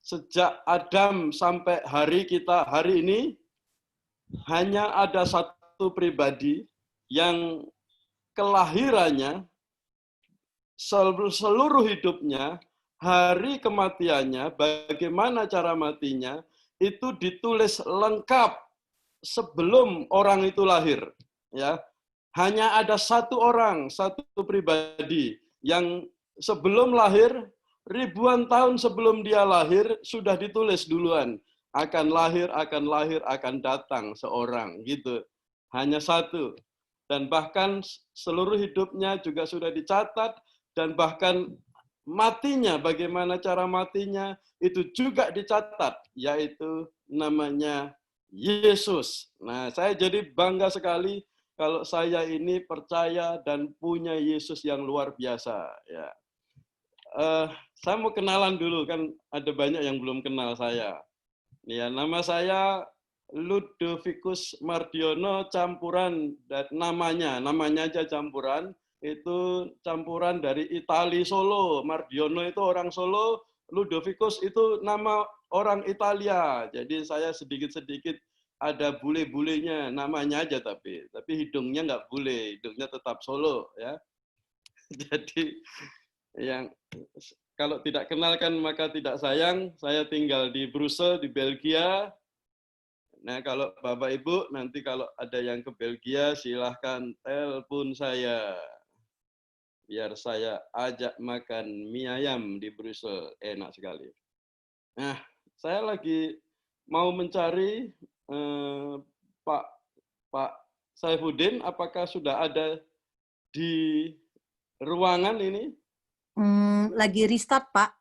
sejak Adam sampai hari kita hari ini, hanya ada satu pribadi yang kelahirannya, seluruh hidupnya, hari kematiannya, bagaimana cara matinya, itu ditulis lengkap sebelum orang itu lahir. Ya, hanya ada satu orang, satu pribadi yang sebelum lahir, ribuan tahun sebelum dia lahir, sudah ditulis duluan. Akan lahir, akan datang seorang. Gitu. Hanya satu. Dan bahkan seluruh hidupnya juga sudah dicatat, dan bahkan matinya, bagaimana cara matinya, itu juga dicatat, yaitu namanya Yesus. Nah, saya jadi bangga sekali kalau saya ini percaya dan punya Yesus yang luar biasa. Ya, saya mau kenalan dulu, kan ada banyak yang belum kenal saya. Ya, nama saya Ludovicus Mardiono, campuran namanya aja campuran. Itu campuran dari Itali Solo. Mardiono itu orang Solo, Ludovicus itu nama orang Italia. Jadi saya sedikit-sedikit ada bule-bulenya, namanya aja tapi hidungnya nggak bule, hidungnya tetap Solo ya. Jadi yang kalau tidak kenalkan maka tidak sayang. Saya tinggal di Brussels, di Belgia. Nah, kalau Bapak Ibu nanti kalau ada yang ke Belgia, silahkan telepon saya. Biar saya ajak makan mie ayam di Brussels. Enak sekali. Nah, saya lagi mau mencari Pak Saifuddin, apakah sudah ada di ruangan ini? Lagi restart, Pak.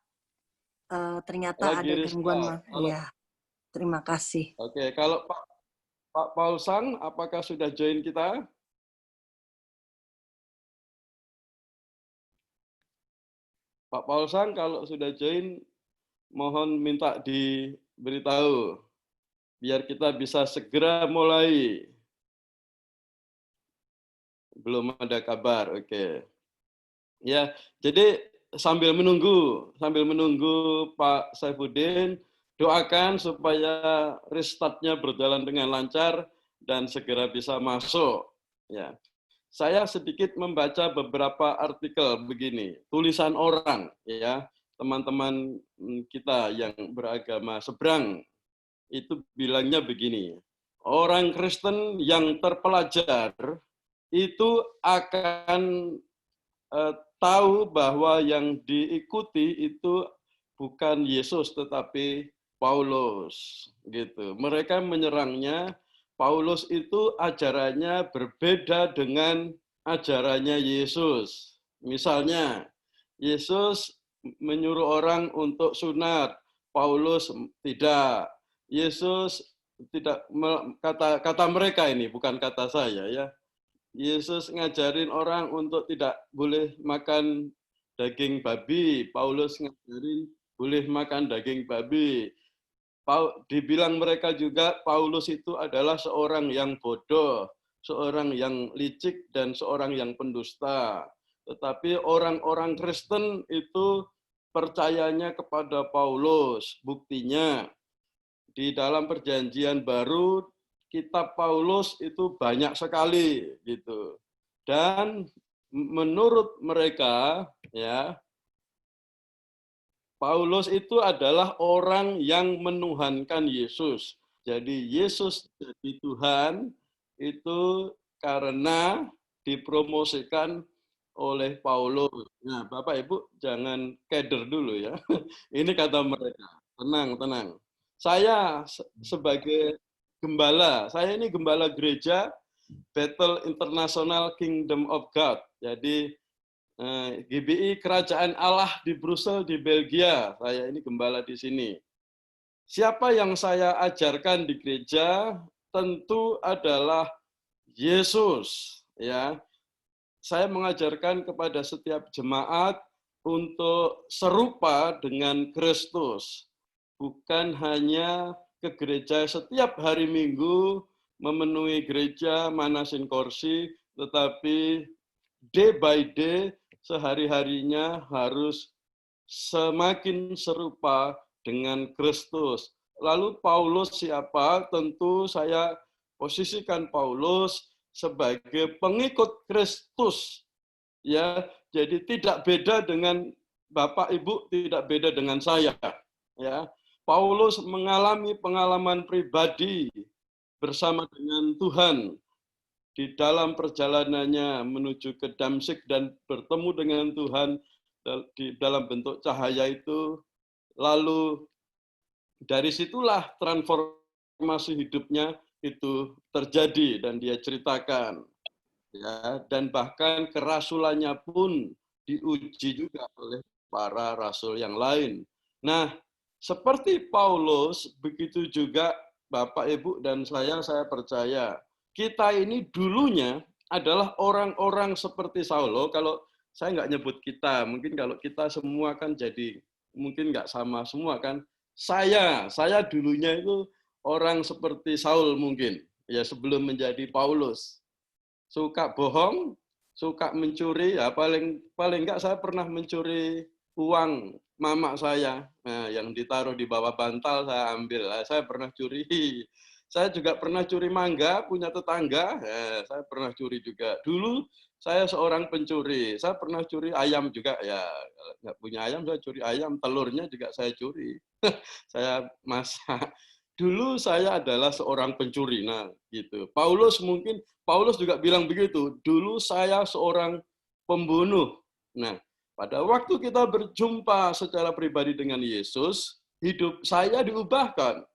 Ternyata Lagi ada restart. gangguan. Ya, terima kasih. Oke, kalau Pak Paul Sang, apakah sudah join kita? Pak Paul Sang, kalau sudah join, mohon minta diberitahu, biar kita bisa segera mulai. Belum ada kabar, oke. Ya, jadi sambil menunggu Pak Saifuddin, doakan supaya restartnya berjalan dengan lancar dan segera bisa masuk. Ya. Saya sedikit membaca beberapa artikel begini, tulisan orang, ya, teman-teman kita yang beragama seberang, itu bilangnya begini, orang Kristen yang terpelajar itu akan tahu bahwa yang diikuti itu bukan Yesus tetapi Paulus, gitu. Mereka menyerangnya. Paulus itu ajarannya berbeda dengan ajarannya Yesus. Misalnya, Yesus menyuruh orang untuk sunat, Paulus tidak. Yesus tidak, kata mereka ini, bukan kata saya ya. Yesus ngajarin orang untuk tidak boleh makan daging babi, Paulus ngajarin boleh makan daging babi. Dibilang mereka juga Paulus itu adalah seorang yang bodoh, seorang yang licik, dan seorang yang pendusta. Tetapi orang-orang Kristen itu percayanya kepada Paulus. Buktinya di dalam Perjanjian Baru, kitab Paulus itu banyak sekali gitu. Dan menurut mereka ya, Paulus itu adalah orang yang menuhankan Yesus. Jadi Yesus jadi Tuhan itu karena dipromosikan oleh Paulus. Nah, Bapak Ibu jangan keder dulu ya. Ini kata mereka. Tenang, tenang. Saya sebagai gembala, saya ini gembala gereja Bethel International Kingdom of God. Jadi GBI Kerajaan Allah di Brussels di Belgia. Saya ini gembala di sini. Siapa yang saya ajarkan di gereja tentu adalah Yesus, ya. Saya mengajarkan kepada setiap jemaat untuk serupa dengan Kristus. Bukan hanya ke gereja setiap hari Minggu memenuhi gereja, manasin kursi, tetapi day by day sehari-harinya harus semakin serupa dengan Kristus. Lalu Paulus siapa? Tentu saya posisikan Paulus sebagai pengikut Kristus. Ya, jadi tidak beda dengan Bapak Ibu, tidak beda dengan saya. Ya, Paulus mengalami pengalaman pribadi bersama dengan Tuhan di dalam perjalanannya menuju ke Damsyik dan bertemu dengan Tuhan di dalam bentuk cahaya itu. Lalu dari situlah transformasi hidupnya itu terjadi dan dia ceritakan. Ya, dan bahkan kerasulannya pun diuji juga oleh para rasul yang lain. Nah, seperti Paulus, begitu juga Bapak, Ibu, dan saya percaya, kita ini dulunya adalah orang-orang seperti Saulo. Kalau saya nggak nyebut kita, mungkin kalau kita semua kan jadi, mungkin nggak sama semua kan. Saya dulunya itu orang seperti Saul mungkin, ya sebelum menjadi Paulus. Suka bohong, suka mencuri, ya paling enggak saya pernah mencuri uang mama saya, nah, yang ditaruh di bawah bantal saya ambil. Nah, saya pernah curi. Saya juga pernah curi mangga punya tetangga, ya, saya pernah curi juga. Dulu saya seorang pencuri, saya pernah curi ayam juga, ya nggak punya ayam saya curi ayam, telurnya juga saya curi. Saya masak. Dulu saya adalah seorang pencuri. Nah, gitu. Paulus juga bilang begitu. Dulu saya seorang pembunuh. Nah, pada waktu kita berjumpa secara pribadi dengan Yesus, hidup saya diubahkan.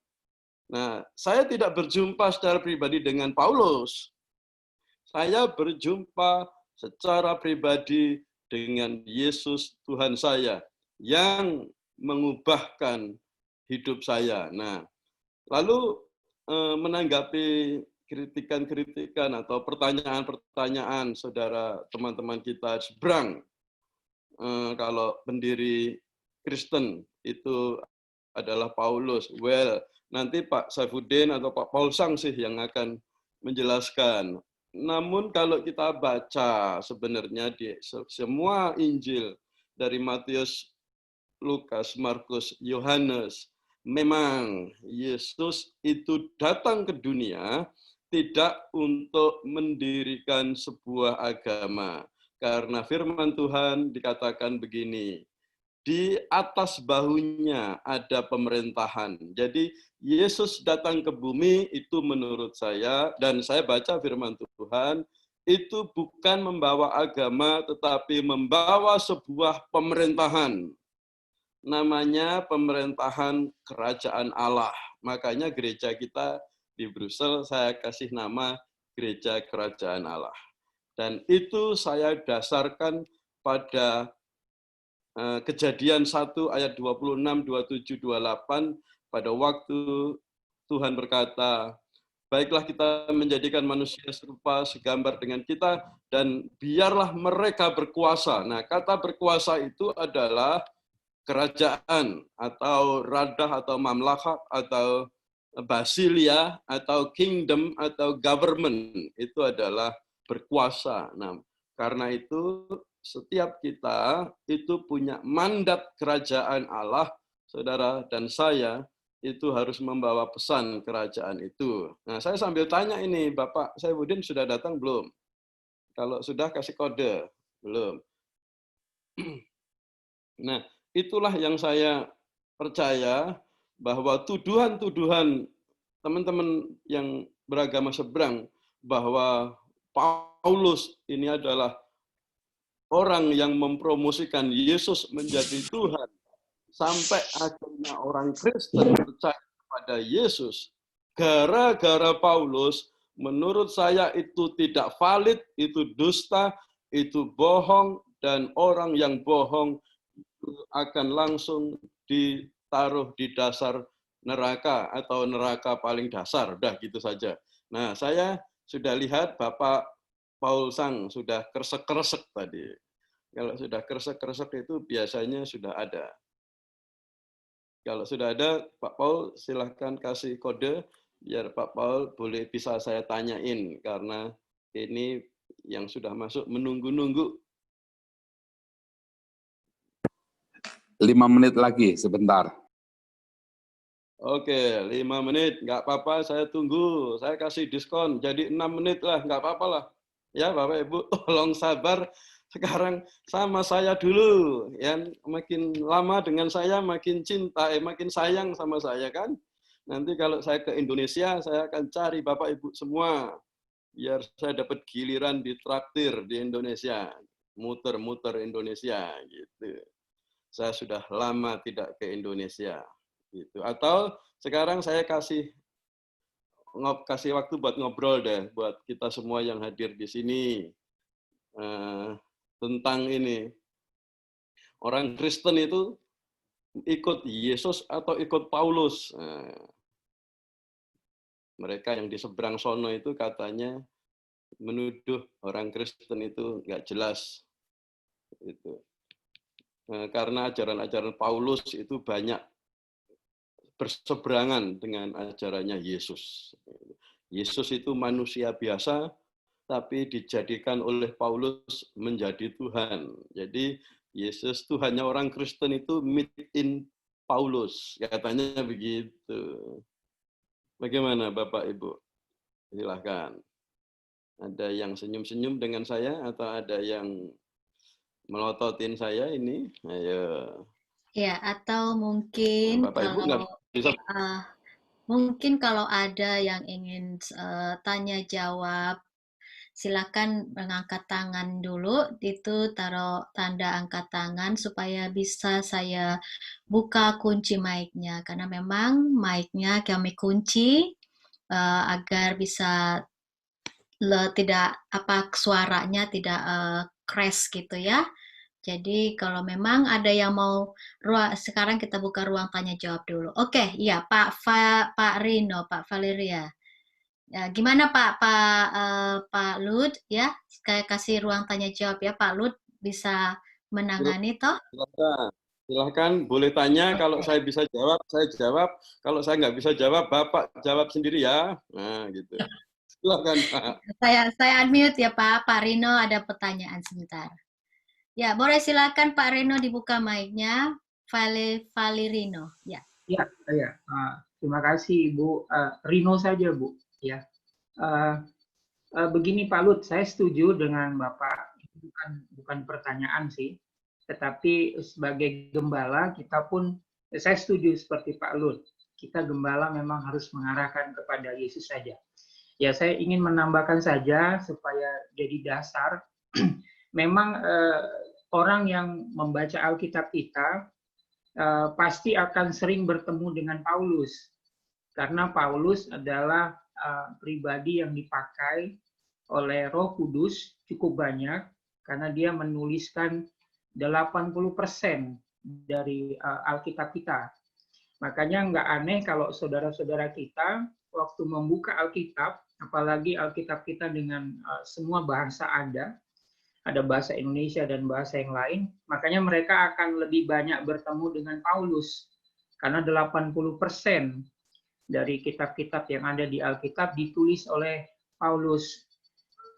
Nah, saya tidak berjumpa secara pribadi dengan Paulus. Saya berjumpa secara pribadi dengan Yesus Tuhan saya yang mengubahkan hidup saya. Nah, lalu menanggapi kritikan-kritikan atau pertanyaan-pertanyaan saudara teman-teman kita seberang, kalau pendiri Kristen itu adalah Paulus. Well, nanti Pak Saifuddin atau Pak Paulsang sih yang akan menjelaskan. Namun kalau kita baca sebenarnya di semua Injil dari Matius, Lukas, Markus, Yohanes, memang Yesus itu datang ke dunia tidak untuk mendirikan sebuah agama. Karena firman Tuhan dikatakan begini, di atas bahunya ada pemerintahan. Jadi Yesus datang ke bumi itu menurut saya, dan saya baca firman Tuhan, itu bukan membawa agama, tetapi membawa sebuah pemerintahan. Namanya pemerintahan kerajaan Allah. Makanya gereja kita di Brussel saya kasih nama Gereja Kerajaan Allah. Dan itu saya dasarkan pada Kejadian 1 ayat 26, 27, 28 pada waktu Tuhan berkata, baiklah kita menjadikan manusia serupa segambar dengan kita dan biarlah mereka berkuasa. Nah, kata berkuasa itu adalah kerajaan atau radah atau mamlakat atau basilia atau kingdom atau government, itu adalah berkuasa. Nah, karena itu setiap kita itu punya mandat kerajaan Allah, saudara dan saya itu harus membawa pesan kerajaan itu. Nah, saya sambil tanya ini, Bapak Saifuddin sudah datang belum? Kalau sudah kasih kode, belum. Nah, itulah yang saya percaya bahwa tuduhan-tuduhan teman-teman yang beragama seberang bahwa Paulus ini adalah orang yang mempromosikan Yesus menjadi Tuhan sampai akhirnya orang Kristen percaya kepada Yesus gara-gara Paulus, menurut saya itu tidak valid, itu dusta, itu bohong, dan orang yang bohong akan langsung ditaruh di dasar neraka atau neraka paling dasar. Udah gitu saja. Nah, saya sudah lihat Bapak Paul Sang sudah kresek-kresek tadi. Kalau sudah kresek-kresek itu biasanya sudah ada. Kalau sudah ada, Pak Paul silahkan kasih kode biar Pak Paul boleh bisa saya tanyain karena ini yang sudah masuk menunggu-nunggu. 5 menit lagi, sebentar. Oke, 5 menit, nggak apa-apa, saya tunggu. Saya kasih diskon, jadi 6 menit lah, nggak apa-apa lah. Ya, Bapak Ibu, tolong sabar. Sekarang sama saya dulu, ya. Makin lama dengan saya, makin cinta, makin sayang sama saya kan. Nanti kalau saya ke Indonesia, saya akan cari Bapak Ibu semua, biar saya dapat giliran di traktir di Indonesia, muter-muter Indonesia gitu. Saya sudah lama tidak ke Indonesia. Gitu. Atau sekarang saya kasih waktu buat ngobrol deh, buat kita semua yang hadir di sini tentang ini. Orang Kristen itu ikut Yesus atau ikut Paulus? Mereka yang di seberang sono itu katanya menuduh orang Kristen itu nggak jelas. Itu. Karena ajaran-ajaran Paulus itu banyak berseberangan dengan ajarannya Yesus. Yesus itu manusia biasa, tapi dijadikan oleh Paulus menjadi Tuhan. Jadi Yesus itu hanya orang Kristen itu meet in Paulus, katanya begitu. Bagaimana Bapak Ibu? Silahkan. Ada yang senyum-senyum dengan saya atau ada yang melototin saya ini? Ayo. Ya, atau mungkin Bapak Ibu nggak bisa. mungkin kalau ada yang ingin tanya jawab, silakan mengangkat tangan dulu, itu taruh tanda angkat tangan supaya bisa saya buka kunci mic-nya, karena memang mic-nya kami kunci agar bisa tidak suaranya tidak crash gitu ya. Jadi kalau memang ada yang mau sekarang kita buka ruang tanya jawab dulu. Oke, iya Pak Rino, Pak Valeria. Ya, gimana Pak Lud ya? Saya kasih ruang tanya jawab ya, Pak Lud bisa menangani toh? Silahkan, boleh tanya. Kalau saya bisa jawab, saya jawab. Kalau saya nggak bisa jawab, Bapak jawab sendiri ya. Nah, gitu. Silahkan, Pak. Saya unmute ya, Pak. Pak Rino ada pertanyaan sebentar. Ya, boleh silakan Pak Rino dibuka mic-nya. Valerino, ya. Ya. Terima kasih Ibu. Rino saja Bu. Ya. Begini Pak Lut, saya setuju dengan Bapak. Bukan pertanyaan sih, tetapi sebagai gembala kita pun saya setuju seperti Pak Lut. Kita gembala memang harus mengarahkan kepada Yesus saja. Ya, saya ingin menambahkan saja supaya jadi dasar. Memang orang yang membaca Alkitab kita pasti akan sering bertemu dengan Paulus, karena Paulus adalah pribadi yang dipakai oleh Roh Kudus cukup banyak, karena dia menuliskan 80% dari Alkitab kita. Makanya nggak aneh kalau saudara-saudara kita waktu membuka Alkitab, apalagi Alkitab kita dengan semua bahasa ada bahasa Indonesia dan bahasa yang lain, makanya mereka akan lebih banyak bertemu dengan Paulus. Karena 80% dari kitab-kitab yang ada di Alkitab ditulis oleh Paulus.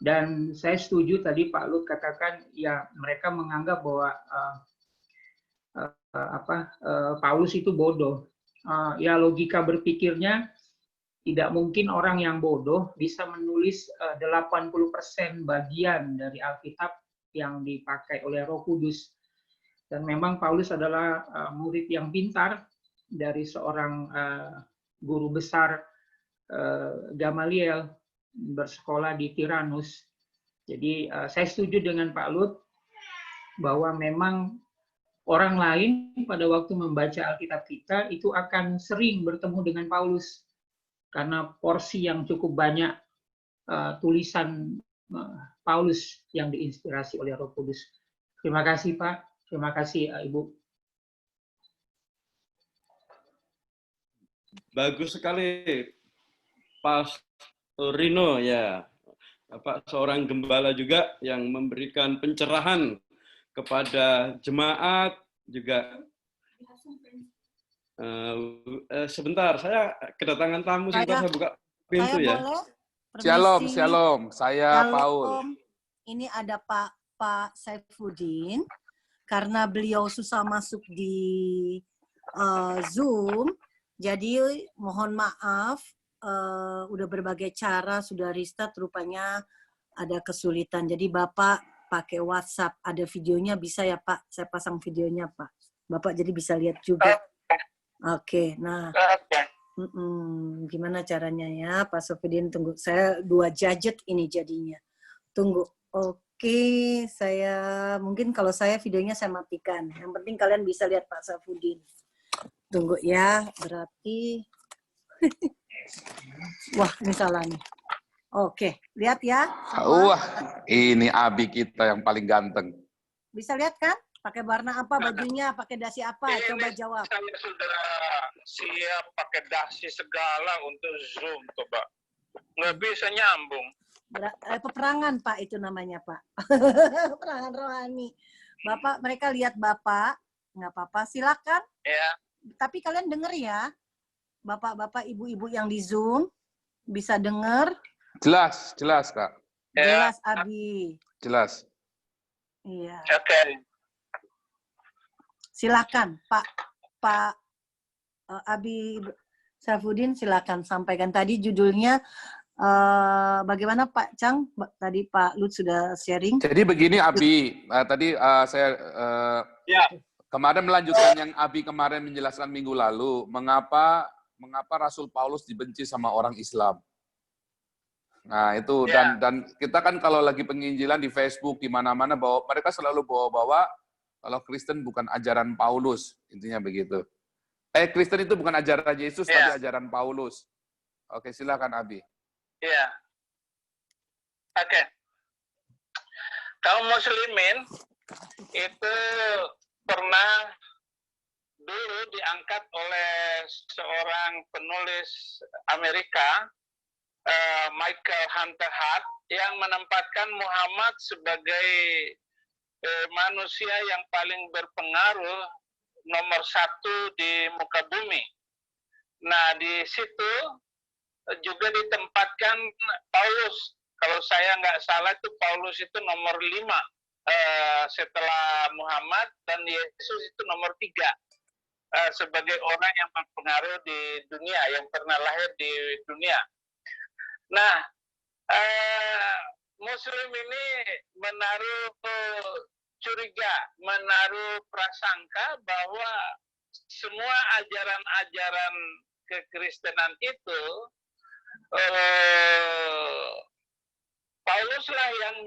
Dan saya setuju tadi Pak Lut katakan, ya mereka menganggap bahwa Paulus itu bodoh. Ya logika berpikirnya, tidak mungkin orang yang bodoh bisa menulis 80% bagian dari Alkitab yang dipakai oleh Roh Kudus. Dan memang Paulus adalah murid yang pintar dari seorang guru besar Gamaliel, bersekolah di Tiranus. Jadi saya setuju dengan Pak Lut bahwa memang orang lain pada waktu membaca Alkitab kita itu akan sering bertemu dengan Paulus. Karena porsi yang cukup banyak tulisan Paulus yang diinspirasi oleh Roh Kudus. Terima kasih Pak, terima kasih Ibu. Bagus sekali, Pastor Rino ya. Bapak seorang gembala juga yang memberikan pencerahan kepada jemaat juga. Sebentar, saya kedatangan tamu, sebentar saya buka pintu ya. Boleh? Shalom. Saya Paul. Ini ada Pak Saifuddin. Karena beliau susah masuk di Zoom, Jadi mohon maaf, udah berbagai cara sudah restart, rupanya ada kesulitan. Jadi Bapak pakai WhatsApp, ada videonya bisa ya Pak? Saya pasang videonya Pak. Bapak jadi bisa lihat juga. Oke, nah. Gimana caranya ya Pak Sofidin? Tunggu, saya 2 gadget ini jadinya. Tunggu. Oke, saya mungkin kalau saya videonya saya matikan. Yang penting kalian bisa lihat Pak Safudin. Tunggu ya, berarti wah, ini salah nih. Oke, lihat ya. Semua. Wah, ini Abi kita yang paling ganteng. Bisa lihat kan? Pakai warna apa bajunya? Pakai dasi apa? Coba jawab. Saya sudah siap pakai dasi segala untuk Zoom, coba. Nggak bisa nyambung. Peperangan Pak itu namanya Pak. Peperangan rohani. Bapak, mereka lihat Bapak, nggak apa-apa, silakan. Ya. Tapi kalian denger ya, Bapak-bapak, ibu-ibu yang di Zoom bisa denger. Jelas, jelas Kak. Jelas Abi. Jelas. Iya. Oke. Silakan Pak Abi Safudin, silakan sampaikan. Tadi judulnya bagaimana Pak Chang? Tadi Pak Lut sudah sharing. Jadi begini Abi, tadi saya kemarin melanjutkan yang Abi kemarin menjelaskan minggu lalu, mengapa Rasul Paulus dibenci sama orang Islam. Nah itu, dan kita kan kalau lagi penginjilan di Facebook, di mana-mana, bahwa mereka selalu bawa-bawa kalau Kristen bukan ajaran Paulus, intinya begitu. Kristen itu bukan ajaran Yesus, tapi ajaran Paulus. Oke, silakan Abi. Iya. Oke. Kaum muslimin itu pernah dulu diangkat oleh seorang penulis Amerika, Michael Hunter Hart, yang menempatkan Muhammad sebagai manusia yang paling berpengaruh nomor 1 di muka bumi. Nah, di situ juga ditempatkan Paulus. Kalau saya nggak salah itu Paulus itu nomor 5 setelah Muhammad, dan Yesus itu nomor 3 sebagai orang yang berpengaruh di dunia, yang pernah lahir di dunia. Nah, Muslim ini menaruh curiga, menaruh prasangka bahwa semua ajaran-ajaran kekristenan itu Paulus lah yang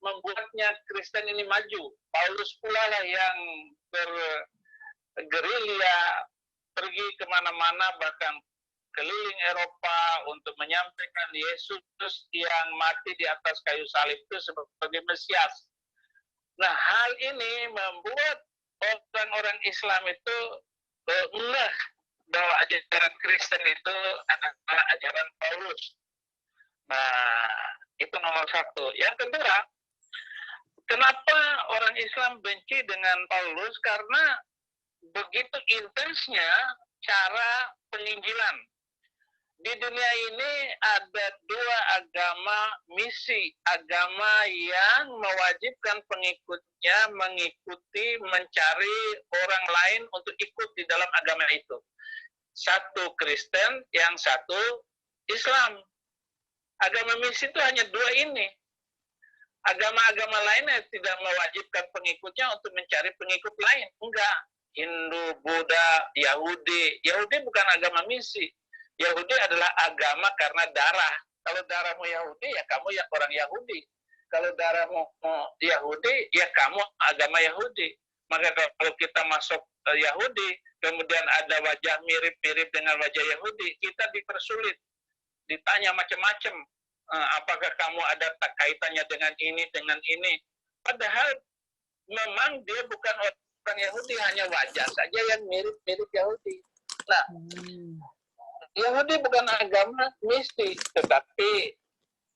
membuatnya Kristen ini maju. Paulus pula lah yang bergerilya, pergi kemana-mana, bahkan keliling Eropa untuk menyampaikan Yesus yang mati di atas kayu salib itu sebagai Mesias. Nah, hal ini membuat orang-orang Islam itu ngeh bahwa ajaran Kristen itu adalah ajaran Paulus. Nah, itu nomor 1. Yang kedua, kenapa orang Islam benci dengan Paulus? Karena begitu intensnya cara penginjilan. Di dunia ini ada 2 agama misi, agama yang mewajibkan pengikutnya mengikuti, mencari orang lain untuk ikut di dalam agama itu. 1 Kristen, yang 1 Islam. Agama misi itu hanya 2 ini. Agama-agama lainnya tidak mewajibkan pengikutnya untuk mencari pengikut lain. Enggak. Hindu, Buddha, Yahudi. Yahudi bukan agama misi. Yahudi adalah agama karena darah. Kalau darahmu Yahudi, ya kamu ya orang Yahudi. Kalau darahmu Yahudi, ya kamu agama Yahudi. Maka kalau kita masuk Yahudi, kemudian ada wajah mirip-mirip dengan wajah Yahudi, kita dipersulit. Ditanya macam-macam. Apakah kamu ada kaitannya dengan ini, dengan ini. Padahal memang dia bukan orang Yahudi, hanya wajah saja yang mirip-mirip Yahudi. Nah, Yahudi bukan agama misi, tetapi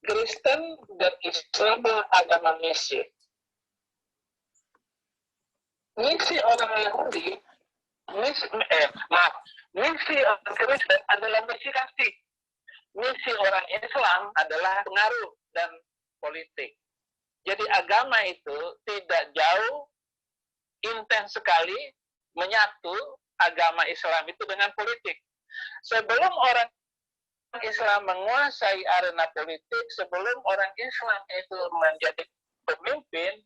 Kristen dan Islam agama misi. Misi orang Yahudi, misi orang Kristen adalah misi kasih. Misi orang Islam adalah pengaruh dan politik. Jadi agama itu tidak jauh, intens sekali, menyatu agama Islam itu dengan politik. Sebelum orang Islam menguasai arena politik, sebelum orang Islam itu menjadi pemimpin,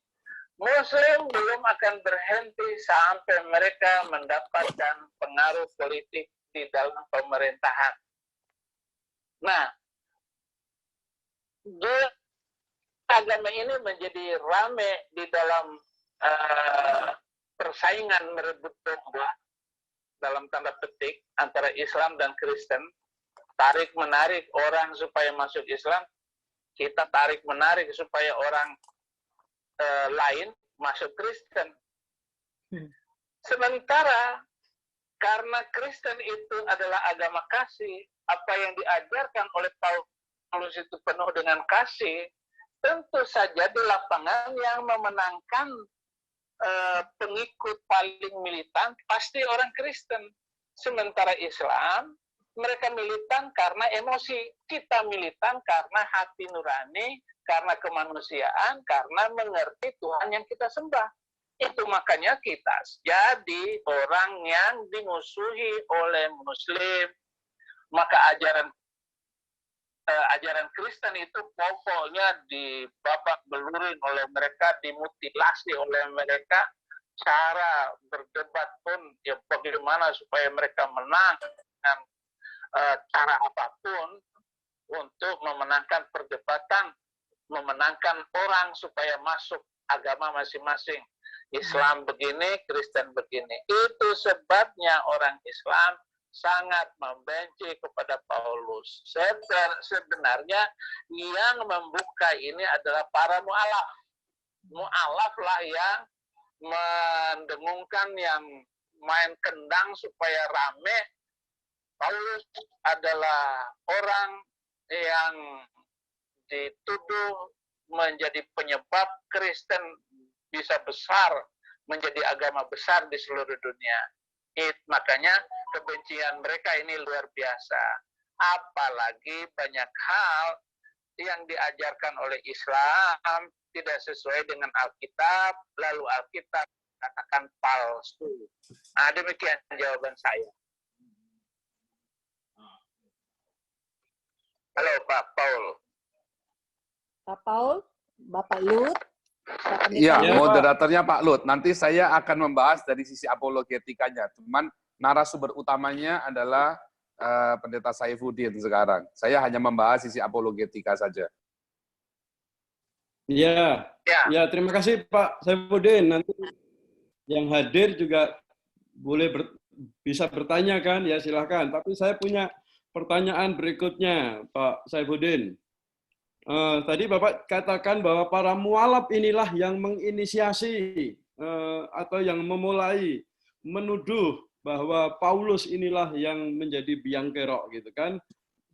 Muslim belum akan berhenti sampai mereka mendapatkan pengaruh politik di dalam pemerintahan. Nah, agama ini menjadi rame di dalam persaingan merebut domba dalam tanda petik antara Islam dan Kristen, tarik menarik orang supaya masuk Islam, kita tarik menarik supaya orang lain masuk Kristen. Sementara karena Kristen itu adalah agama kasih, apa yang diajarkan oleh Paulus itu penuh dengan kasih, tentu saja di lapangan yang memenangkan pengikut paling militan pasti orang Kristen. Sementara Islam, mereka militan karena emosi, kita militan karena hati nurani, karena kemanusiaan, karena mengerti Tuhan yang kita sembah. Itu makanya kita jadi orang yang dimusuhi oleh Muslim. Maka ajaran Kristen itu pokoknya dibabak belurin oleh mereka, dimutilasi oleh mereka. Cara berdebat pun ya bagaimana supaya mereka menang dengan cara apapun untuk memenangkan perdebatan, memenangkan orang supaya masuk agama masing-masing. Islam begini, Kristen begini. Itu sebabnya orang Islam sangat membenci kepada Paulus. Sebenarnya yang membuka ini adalah para mu'alaf. Mu'alaf lah yang mendengungkan, yang main kendang supaya rame. Paulus adalah orang yang dituduh menjadi penyebab Kristen bisa besar, menjadi agama besar di seluruh dunia. Makanya kebencian mereka ini luar biasa. Apalagi banyak hal yang diajarkan oleh Islam tidak sesuai dengan Alkitab, lalu Alkitab katakan palsu. Nah, demikian jawaban saya. Halo Pak Paul. Pak Paul, Bapak Lut. Iya, moderatornya Pak Lut. Nanti saya akan membahas dari sisi apologetikanya. Cuman narasumber utamanya adalah Pendeta Saifuddin sekarang. Saya hanya membahas sisi apologetika saja. Ya, terima kasih Pak Saifuddin. Nanti yang hadir juga boleh bisa bertanya kan? Ya silahkan. Tapi saya punya pertanyaan berikutnya, Pak Saifuddin. Tadi Bapak katakan bahwa para mualaf inilah yang menginisiasi atau yang memulai menuduh bahwa Paulus inilah yang menjadi biang kerok gitu kan.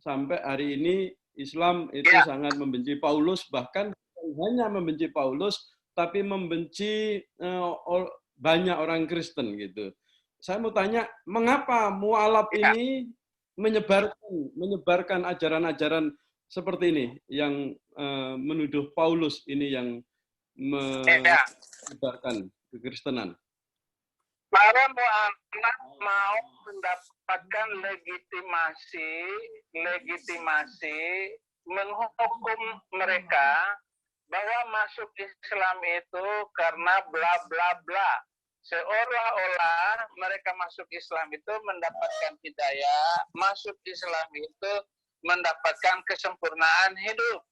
Sampai hari ini Islam itu sangat membenci Paulus, bahkan hanya membenci Paulus tapi membenci banyak orang Kristen gitu. Saya mau tanya, mengapa mualaf ini menyebarkan ajaran-ajaran seperti ini yang menuduh Paulus ini yang menyebarkan kekristenan? Para mu'alaf mau mendapatkan legitimasi menghukum mereka bahwa masuk Islam itu karena bla bla bla. Seolah-olah mereka masuk Islam itu mendapatkan hidayah, masuk Islam itu mendapatkan kesempurnaan hidup.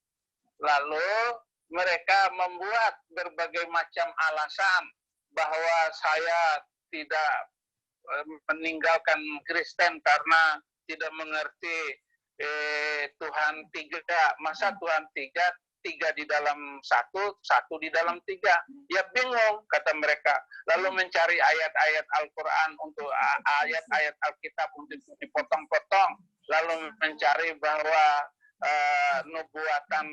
Lalu mereka membuat berbagai macam alasan bahwa saya tidak meninggalkan Kristen karena tidak mengerti Tuhan tiga. Masa Tuhan tiga di dalam satu, satu di dalam tiga? Ya bingung, kata mereka. Lalu mencari ayat-ayat Al-Quran untuk ayat-ayat Alkitab untuk dipotong-potong. Lalu mencari bahwa nubuatan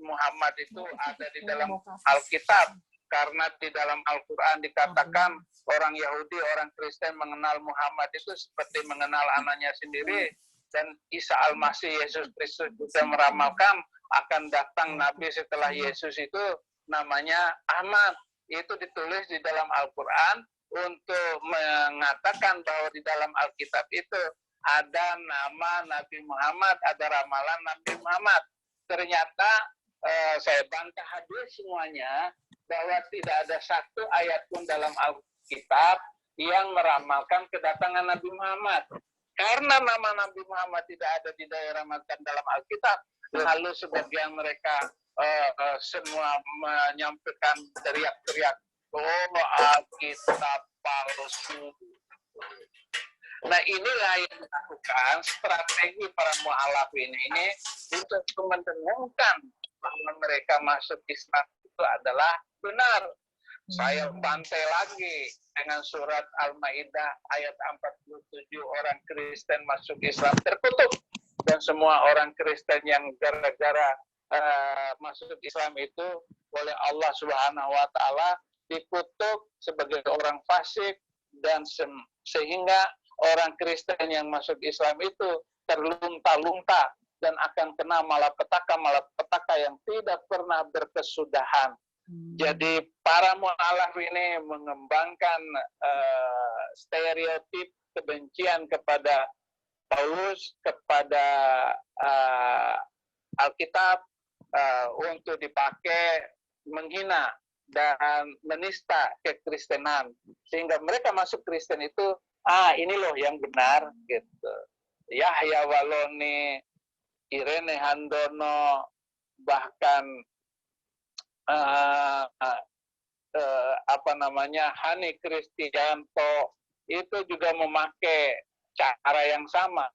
Muhammad itu ada di dalam Alkitab. Karena di dalam Al-Quran dikatakan orang Yahudi, orang Kristen mengenal Muhammad itu seperti mengenal anaknya sendiri. Dan Isa Al-Masih, Yesus Kristus juga meramalkan akan datang Nabi setelah Yesus itu namanya Ahmad. Itu ditulis di dalam Al-Quran. untuk mengatakan bahwa di dalam Alkitab itu ada nama Nabi Muhammad, ada ramalan Nabi Muhammad. Ternyata saya bantah habis semuanya bahwa tidak ada satu ayat pun dalam Alkitab yang meramalkan kedatangan Nabi Muhammad. Karena nama Nabi Muhammad tidak ada diramalkan dalam Alkitab, lalu sebagian mereka semua menyampaikan teriak-teriak, oh Alkitab palsu. Nah, inilah yang dilakukan strategi para mu'alaf ini untuk mendengungkan bahwa mereka masuk Islam itu adalah benar. Saya bantai lagi dengan surat Al-Maidah ayat 47, orang Kristen masuk Islam terkutuk, dan semua orang Kristen yang gara-gara masuk Islam itu oleh Allah Subhanahu wa taala dikutuk sebagai orang fasik, dan sehingga orang Kristen yang masuk Islam itu terlunta-lunta dan akan kena malapetaka yang tidak pernah berkesudahan. Jadi para mu'alaf ini mengembangkan stereotip kebencian kepada Paulus, kepada Alkitab, untuk dipakai menghina dan menista kekristenan, sehingga mereka masuk Kristen itu ini loh yang benar gitu. Yahya Waloni, Irene Handono, bahkan Hani Kristianto itu juga memakai cara yang sama,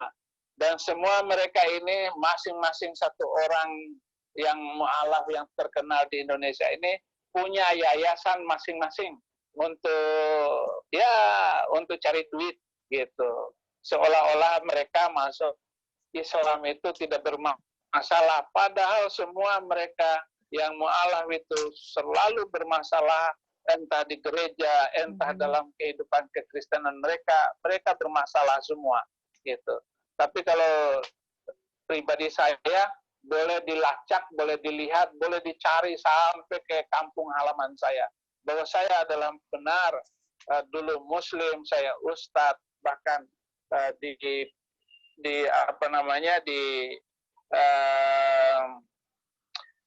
dan semua mereka ini masing-masing satu orang yang mu'alaf yang terkenal di Indonesia ini punya yayasan masing-masing untuk cari duit gitu, seolah-olah mereka masuk Islam itu tidak bermasalah, padahal semua mereka yang mu'alaf itu selalu bermasalah, entah di gereja, entah dalam kehidupan kekristenan mereka bermasalah semua gitu. Tapi kalau pribadi saya, boleh dilacak, boleh dilihat, boleh dicari sampai ke kampung halaman saya, bahwa saya adalah benar, dulu Muslim, saya ustadz, bahkan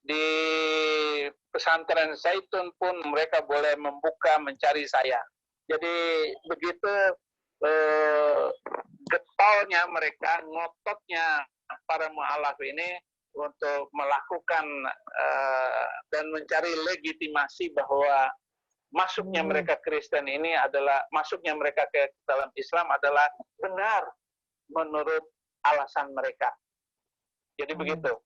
di pesantren Zaitun pun mereka boleh membuka mencari saya. Jadi begitu getolnya mereka, ngototnya para mu'alaf ini untuk melakukan dan mencari legitimasi bahwa masuknya mereka Kristen ini adalah, masuknya mereka ke dalam Islam adalah benar menurut alasan mereka. Jadi begitu.